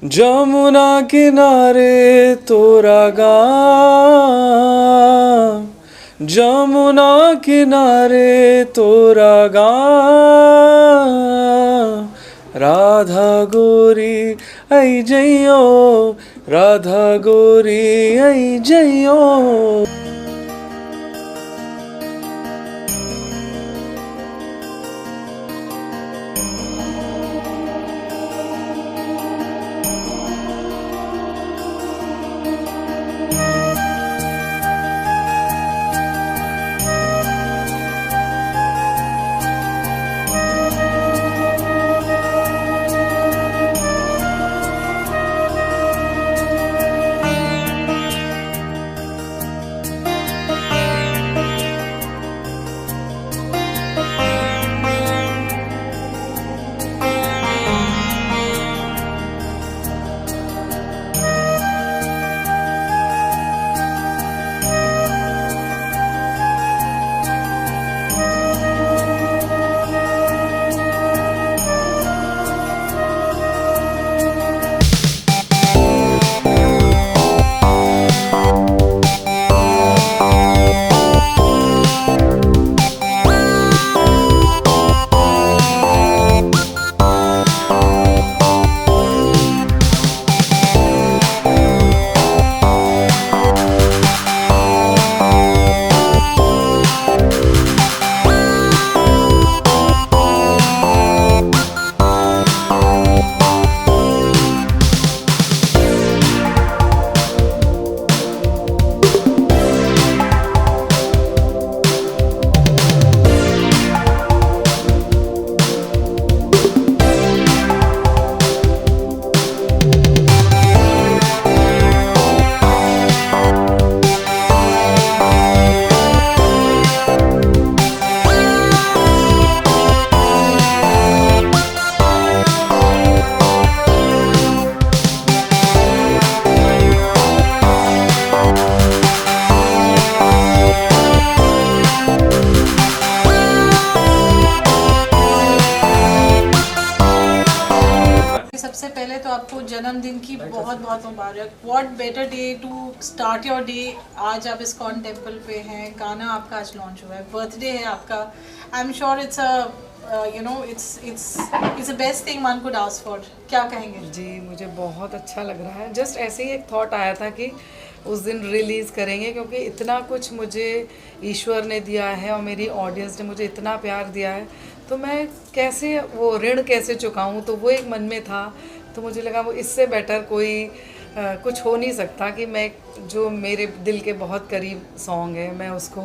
जमुना किनारे तोरा गाँव, जमुना किनारे तोरा गाँव, राधा गोरी आई जइयो, राधा गोरी आई जइयो। सबसे पहले तो आपको जन्मदिन की बहुत बहुत मुबारक। What better day to start your day. आज आप इस्कॉन टेम्पल पे हैं, गाना आपका आज लॉन्च हुआ है, बर्थडे है आपका। I am sure it's a best thing one could ask for. क्या कहेंगे? जी, मुझे बहुत अच्छा लग रहा है। जस्ट ऐसे ही एक थॉट आया था कि उस दिन रिलीज़ करेंगे, क्योंकि इतना कुछ मुझे ईश्वर ने दिया है और मेरी ऑडियंस ने मुझे इतना प्यार दिया है, तो मैं कैसे वो ऋण कैसे चुकाऊं, तो वो एक मन में था। तो मुझे लगा वो इससे बेटर कोई कुछ हो नहीं सकता कि मैं जो मेरे दिल के बहुत करीब सॉन्ग है मैं उसको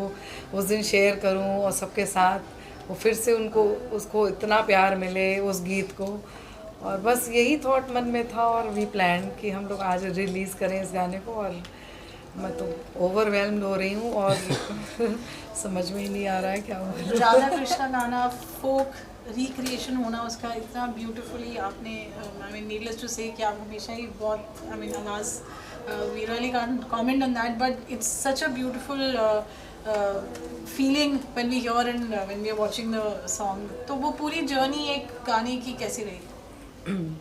उस दिन शेयर करूं और सबके साथ वो फिर से उनको उसको इतना प्यार मिले उस गीत को। और बस यही थॉट मन में था और वी प्लान कि हम लोग आज रिलीज़ करें इस गाने को। और मैं तो ओवरवेल्म्ड हो रही हूँ और समझ में ही नहीं आ रहा है क्या हो। राधा कृष्णा गाना फोक रिक्रिएशन होना उसका इतना ब्यूटीफुली आपने, आई मीन नीडलेस टू से कि आप हमेशा ही बहुत, आई मीन आवाज़, we really can't comment on that, but it's such a beautiful feeling when we hear and when we are watching the song. तो वो पूरी जर्नी एक गाने की कैसी रही?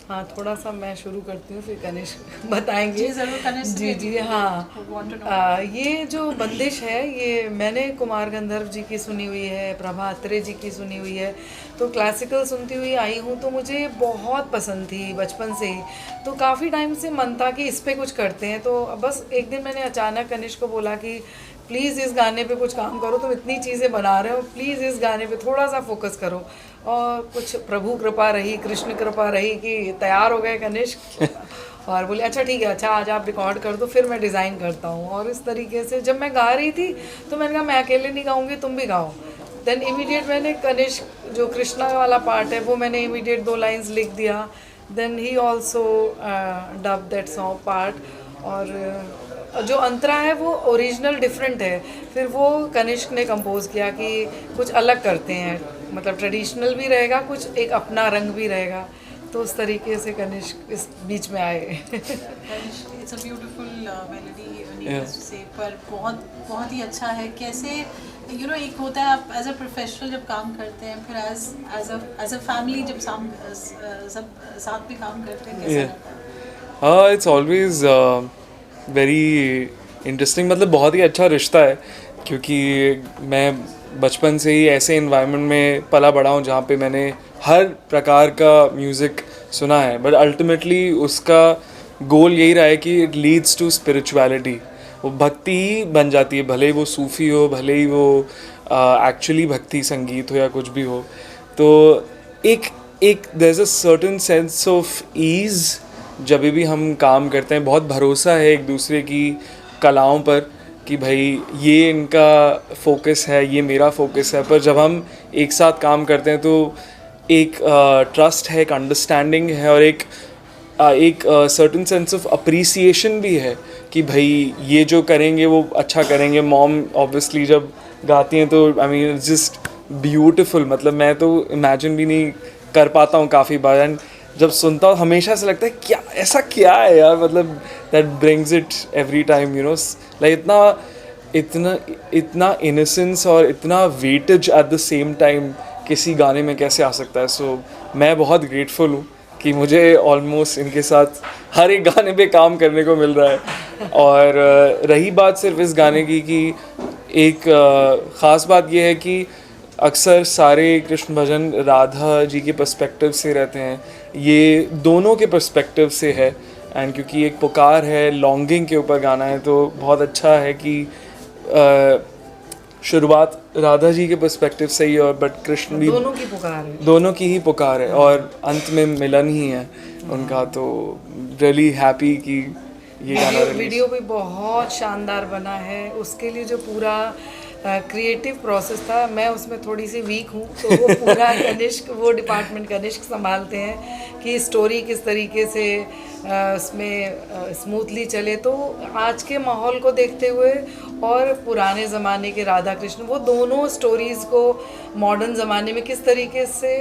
हाँ, थोड़ा सा मैं शुरू करती हूँ, फिर कनिष्क बताएंगे। जी ज़रूर कनिष्क जी हाँ। ये जो बंदिश है ये मैंने कुमार गंधर्व जी की सुनी हुई है, प्रभा अत्रे जी की सुनी हुई है, तो क्लासिकल सुनती हुई आई हूँ, तो मुझे बहुत पसंद थी बचपन से ही। तो काफ़ी टाइम से मन था कि इस पे कुछ करते हैं। तो बस एक दिन मैंने अचानक कनिष्क को बोला कि प्लीज़ इस गाने पे कुछ काम करो, तुम इतनी चीज़ें बना रहे हो, प्लीज़ इस गाने पे थोड़ा सा फोकस करो। और कुछ प्रभु कृपा रही, कृष्ण कृपा रही कि तैयार हो गए कनिष्क और बोले अच्छा ठीक है, अच्छा आज आप रिकॉर्ड कर दो, फिर मैं डिज़ाइन करता हूँ। और इस तरीके से जब मैं गा रही थी तो मैंने कहा मैं अकेले नहीं गाऊँगी, तुम भी गाओ। देन इमीडिएट मैंने कनिष्क जो कृष्णा वाला पार्ट है वो मैंने इमीडिएट 2 लाइन्स लिख दिया। Then he also dub that song part. और जो अंतरा है वो ओरिजिनल डिफरेंट है, फिर वो कनिष्क ने कंपोज किया कि कुछ अलग करते हैं, मतलब ट्रेडिशनल भी रहेगा, कुछ एक अपना रंग भी रहेगा। तो उस तरीके से कनिष्क इस बीच में आए। It's a beautiful melody needless to say, पर बहुत बहुत ही अच्छा है। कैसे एक होता है आप एज अ प्रोफेशनल जब काम करते हैं, फिर एज अ फैमिली जब सब साथ में काम करते हैं, कैसा लगता है? इट्स ऑलवेज वेरी इंटरेस्टिंग, मतलब बहुत ही अच्छा रिश्ता है, क्योंकि मैं बचपन से ही ऐसे इन्वायरमेंट में पला बड़ा हूँ जहाँ पे मैंने हर प्रकार का म्यूज़िक सुना है, बट अल्टीमेटली उसका गोल यही रहा है कि इट लीड्स टू स्पिरिचुअलिटी, वो भक्ति ही बन जाती है, भले ही वो सूफ़ी हो, भले ही वो एक्चुअली भक्ति संगीत हो या कुछ भी हो। तो एक एक there is a certain sense of ease जब भी हम काम करते हैं, बहुत भरोसा है एक दूसरे की कलाओं पर कि भाई ये इनका फोकस है, ये मेरा फोकस है, पर जब हम एक साथ काम करते हैं तो एक ट्रस्ट है, एक अंडरस्टैंडिंग है और एक सर्टेन सेंस ऑफ अप्रिसिएशन भी है कि भाई ये जो करेंगे वो अच्छा करेंगे। मॉम ऑब्वियसली जब गाती हैं तो I mean it's just beautiful, मतलब मैं तो इमेजिन भी नहीं कर पाता हूँ काफ़ी बार, एंड जब सुनता हूँ हमेशा से लगता है क्या ऐसा क्या है यार, मतलब that brings it every time, you know, like इतना इनोसेंस और इतना weightage at the same time किसी गाने में कैसे आ सकता है। सो मैं बहुत ग्रेटफुल हूँ कि मुझे ऑलमोस्ट इनके साथ हर एक गाने पे काम करने को मिल रहा है। और रही बात सिर्फ इस गाने की कि एक ख़ास बात यह है कि अक्सर सारे कृष्ण भजन राधा जी के पर्सपेक्टिव से रहते हैं, ये दोनों के पर्सपेक्टिव से है, एंड क्योंकि एक पुकार है, लॉन्गिंग के ऊपर गाना है, तो बहुत अच्छा है कि शुरुआत राधा जी के पर्सपेक्टिव से ही और बट कृष्ण भी दोनों की पुकार है, दोनों की ही पुकार है और अंत में मिलन ही है उनका। तो रियली हैप्पी कि ये गाना वीडियो भी बहुत शानदार बना है। उसके लिए जो पूरा क्रिएटिव प्रोसेस था, मैं उसमें थोड़ी सी वीक हूँ, तो वो पूरा कनिष्क, वो डिपार्टमेंट कनिष्क संभालते हैं कि स्टोरी किस तरीके से उसमें स्मूथली चले। तो आज के माहौल को देखते हुए और पुराने ज़माने के राधा कृष्ण, वो दोनों स्टोरीज़ को मॉडर्न ज़माने में किस तरीके से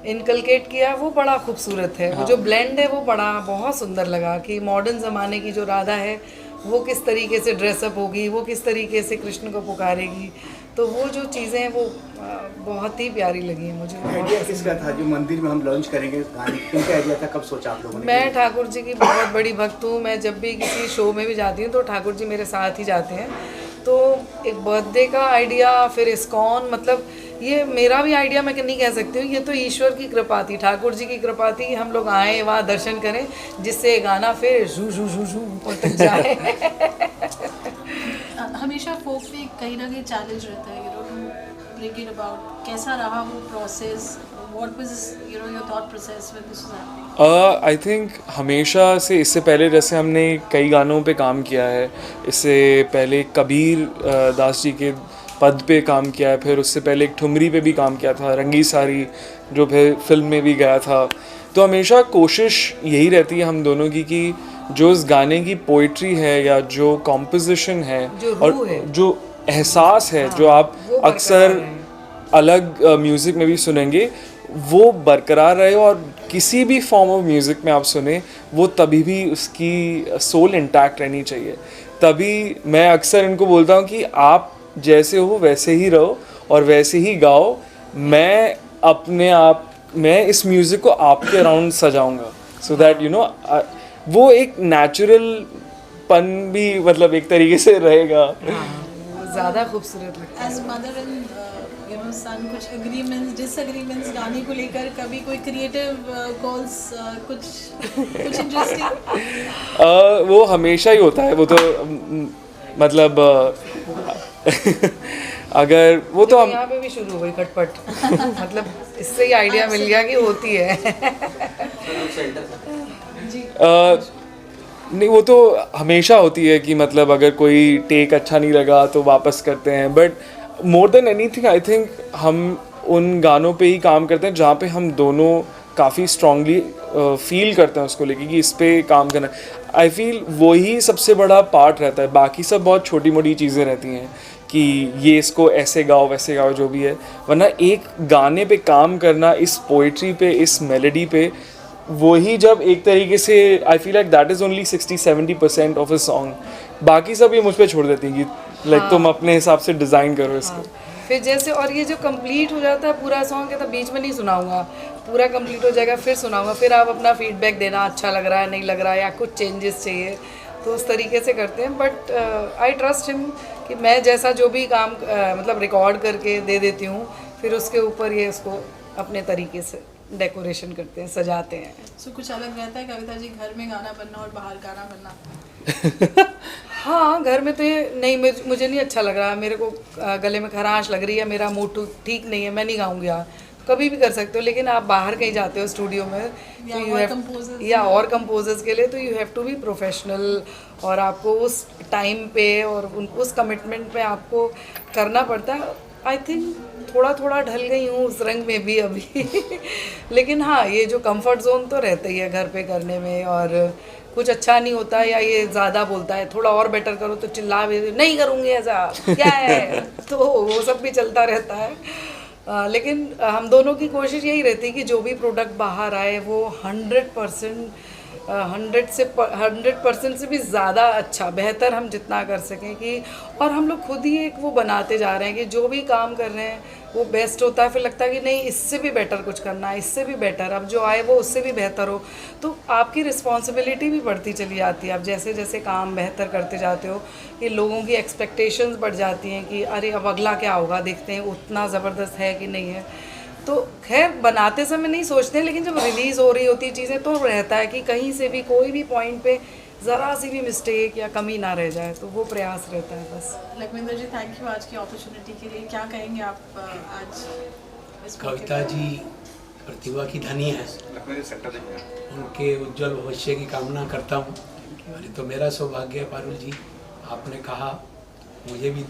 इनकलकेट किया, वो बड़ा खूबसूरत है। वो जो ब्लेंड है वो बड़ा बहुत सुंदर लगा कि मॉडर्न ज़माने की जो राधा है वो किस तरीके से ड्रेसअप होगी, वो किस तरीके से कृष्ण को पुकारेगी, तो वो जो चीज़ें हैं वो बहुत ही प्यारी लगी हैं मुझे। आइडिया किसका था जो मंदिर में हम लॉन्च करेंगे गाने, किनका आइडिया था, कब सोचा आप लोगों ने? मैं ठाकुर जी की बहुत बड़ी भक्त हूँ। मैं जब भी किसी शो में भी जाती हूँ तो ठाकुर जी मेरे साथ ही जाते हैं। तो एक बर्थडे का आइडिया, फिर इस्कॉन, मतलब ये मेरा भी आइडिया मैं नहीं कह सकती हूँ, ये तो ईश्वर की कृपा थी, ठाकुर जी की कृपा थी। हम लोग आए वहाँ दर्शन करें, जिससे गाना फिर झू झू झू झू ऊपर तक जाए। हमेशा फोक में कहीं ना कहीं चैलेंज रहता है, you know, to bring it about. कैसा रहा वो process? What was you know your thought process when this was happening? I think हमेशा से, इससे पहले जैसे हमने कई गानों पे काम किया है, इससे पहले कबीर दास जी के पद पे काम किया है, फिर उससे पहले एक ठुमरी पे भी काम किया था, रंगी सारी, जो फिर फिल्म में भी गया था। तो हमेशा कोशिश यही रहती है हम दोनों की कि जो उस गाने की पोइट्री है या जो कॉम्पोजिशन है और जो एहसास है, जो आप अक्सर अलग म्यूज़िक में भी सुनेंगे, वो बरकरार रहे और किसी भी फॉर्म ऑफ म्यूज़िक में आप सुने वो तभी भी उसकी सोल इंटैक्ट रहनी चाहिए। तभी मैं अक्सर इनको बोलता हूँ कि आप जैसे हो वैसे ही रहो और वैसे ही गाओ। मैं इस म्यूज़िक को आपके अराउंड सजाऊंगा, सो दैट यू नो वो एक नेचुरल पन भी मतलब एक तरीके से रहेगा। ज़्यादा खूबसूरत लगता है। As mother and you know son, कुछ एग्रीमेंट्स, डिसएग्रीमेंट्स गाने को लेकर, कभी कोई क्रिएटिव कॉल्स, कुछ इंटरेस्टिंग? वो हमेशा ही होता है, वो तो मतलब अगर वो तो हम यहाँ पे भी शुरू हो गई खटपट। मतलब इससे ही आइडिया मिल गया कि होती है। नहीं, वो तो हमेशा होती है कि मतलब अगर कोई टेक अच्छा नहीं लगा तो वापस करते हैं, but more than anything I think हम उन गानों पे ही काम करते हैं जहाँ पे हम दोनों काफ़ी स्ट्रांगली फील करते हैं उसको लेके कि इस पे काम करना। आई फील वही सबसे बड़ा पार्ट रहता है, बाकी सब बहुत छोटी मोटी चीज़ें रहती हैं कि ये इसको ऐसे गाओ वैसे गाओ जो भी है, वरना एक गाने पे काम करना, इस पोइट्री पे, इस मेलोडी पे, वही जब एक तरीके से I feel like that is only 60-70% of a song. बाकी सब ये मुझ पे छोड़ देती हैं कि लाइक तुम अपने हिसाब से डिज़ाइन करो इसको। फिर जैसे, और ये जो कंप्लीट हो जाता है पूरा सॉन्ग है तो बीच में नहीं सुनाऊंगा, पूरा कंप्लीट हो जाएगा फिर सुनाऊंगा, फिर आप अपना फीडबैक देना, अच्छा लग रहा है नहीं लग रहा है या कुछ चेंजेस चाहिए, तो उस तरीके से करते हैं। बट आई ट्रस्ट हिम कि मैं जैसा जो भी काम मतलब रिकॉर्ड करके दे देती हूँ, फिर उसके ऊपर ये उसको अपने तरीके से डेकोरेशन करते हैं, सजाते हैं। सो कुछ अलग रहता है कविता जी घर में गाना बनना और बाहर गाना बनना? हाँ, घर में तो ये नहीं, मुझे नहीं अच्छा लग रहा, मेरे को गले में खराश लग रही है, मेरा मूड ठीक नहीं है, मैं नहीं गाऊंगी यार, कभी भी कर सकते हो। लेकिन आप बाहर कहीं जाते हो स्टूडियो में तो यू हैव, या और कंपोजर्स के लिए तो you have to be professional, और आपको उस टाइम पे और उस कमिटमेंट पे आपको करना पड़ता है। आई थिंक थोड़ा थोड़ा ढल गई हूँ उस रंग में भी अभी लेकिन हाँ, ये जो कंफर्ट जोन तो रहता ही है घर पे करने में, और कुछ अच्छा नहीं होता या ये ज़्यादा बोलता है थोड़ा और बेटर करो तो चिल्ला भी नहीं करूँगी ऐसा क्या है तो वो सब भी चलता रहता है। लेकिन हम दोनों की कोशिश यही रहती है कि जो भी प्रोडक्ट बाहर आए वो 100% से भी ज़्यादा अच्छा, बेहतर हम जितना कर सकें कि, और हम लोग खुद ही एक वो बनाते जा रहे हैं कि जो भी काम कर रहे हैं वो बेस्ट होता है, फिर लगता है कि नहीं इससे भी बेटर कुछ करना है, इससे भी बेटर, अब जो आए वो उससे भी बेहतर हो, तो आपकी रिस्पॉन्सिबिलिटी भी बढ़ती चली जाती है। आप जैसे जैसे काम बेहतर करते जाते हो कि लोगों की एक्सपेक्टेशंस बढ़ जाती हैं कि अरे अब अगला क्या होगा, देखते हैं उतना ज़बरदस्त है कि नहीं है। तो खैर बनाते समय नहीं सोचते, लेकिन जब रिलीज़ हो रही होती है चीज़ें तो रहता है कि कहीं से भी कोई भी पॉइंट पे ज़रा सी भी मिस्टेक या कमी ना रह जाए, तो वो प्रयास रहता है बस। लखविंदर जी थैंक यू आज की अपॉर्चुनिटी के लिए, क्या कहेंगे आप आज इस मौके कविता पर? जी प्रतिभा की धनी है, उनके उज्जवल भविष्य की कामना करता हूँ। अरे तो मेरा सौभाग्य है पारुल जी, आपने कहा, मुझे भी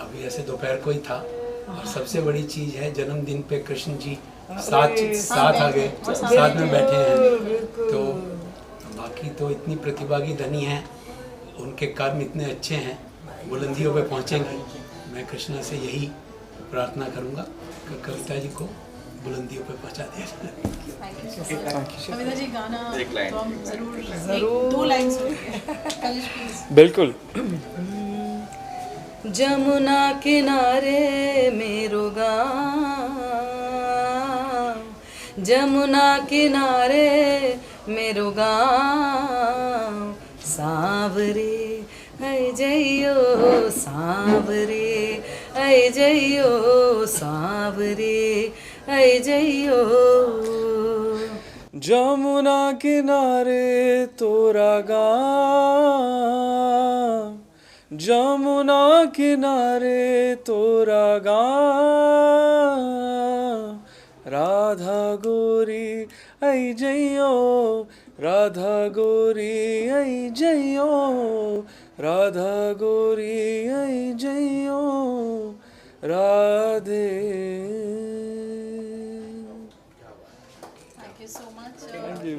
अभी ऐसे दोपहर को ही था, और सबसे बड़ी चीज़ है जन्मदिन पे कृष्ण जी साथ आ गए, साथ में बैठे हैं, तो बाकी तो इतनी प्रतिभा की धनी है, उनके कर्म इतने अच्छे हैं, बुलंदियों पे पहुँचेंगे। मैं कृष्णा से यही प्रार्थना करूँगा कि कविता जी को बुलंदियों पे पहुँचा दिया। कविता जी गाना तो हम जरूर 2 लाइन सुनेंगे कनिष्क प्लीज। बिल्कुल। जमुना किनारे मेरो गाँव, जमुना किनारे मेरो गाँव, सांवरे ऐ जइयो सांवरे ऐ जइयो सांवरे ऐ जइयो। जमुना किनारे तोरा गाँव, जमुना किनारे तोरा गाँव, राधा गोरी आई जइयो, राधा गोरी आई जइयो, राधा गोरी आई जइयो, Radhe. Thank you so much. Thank you.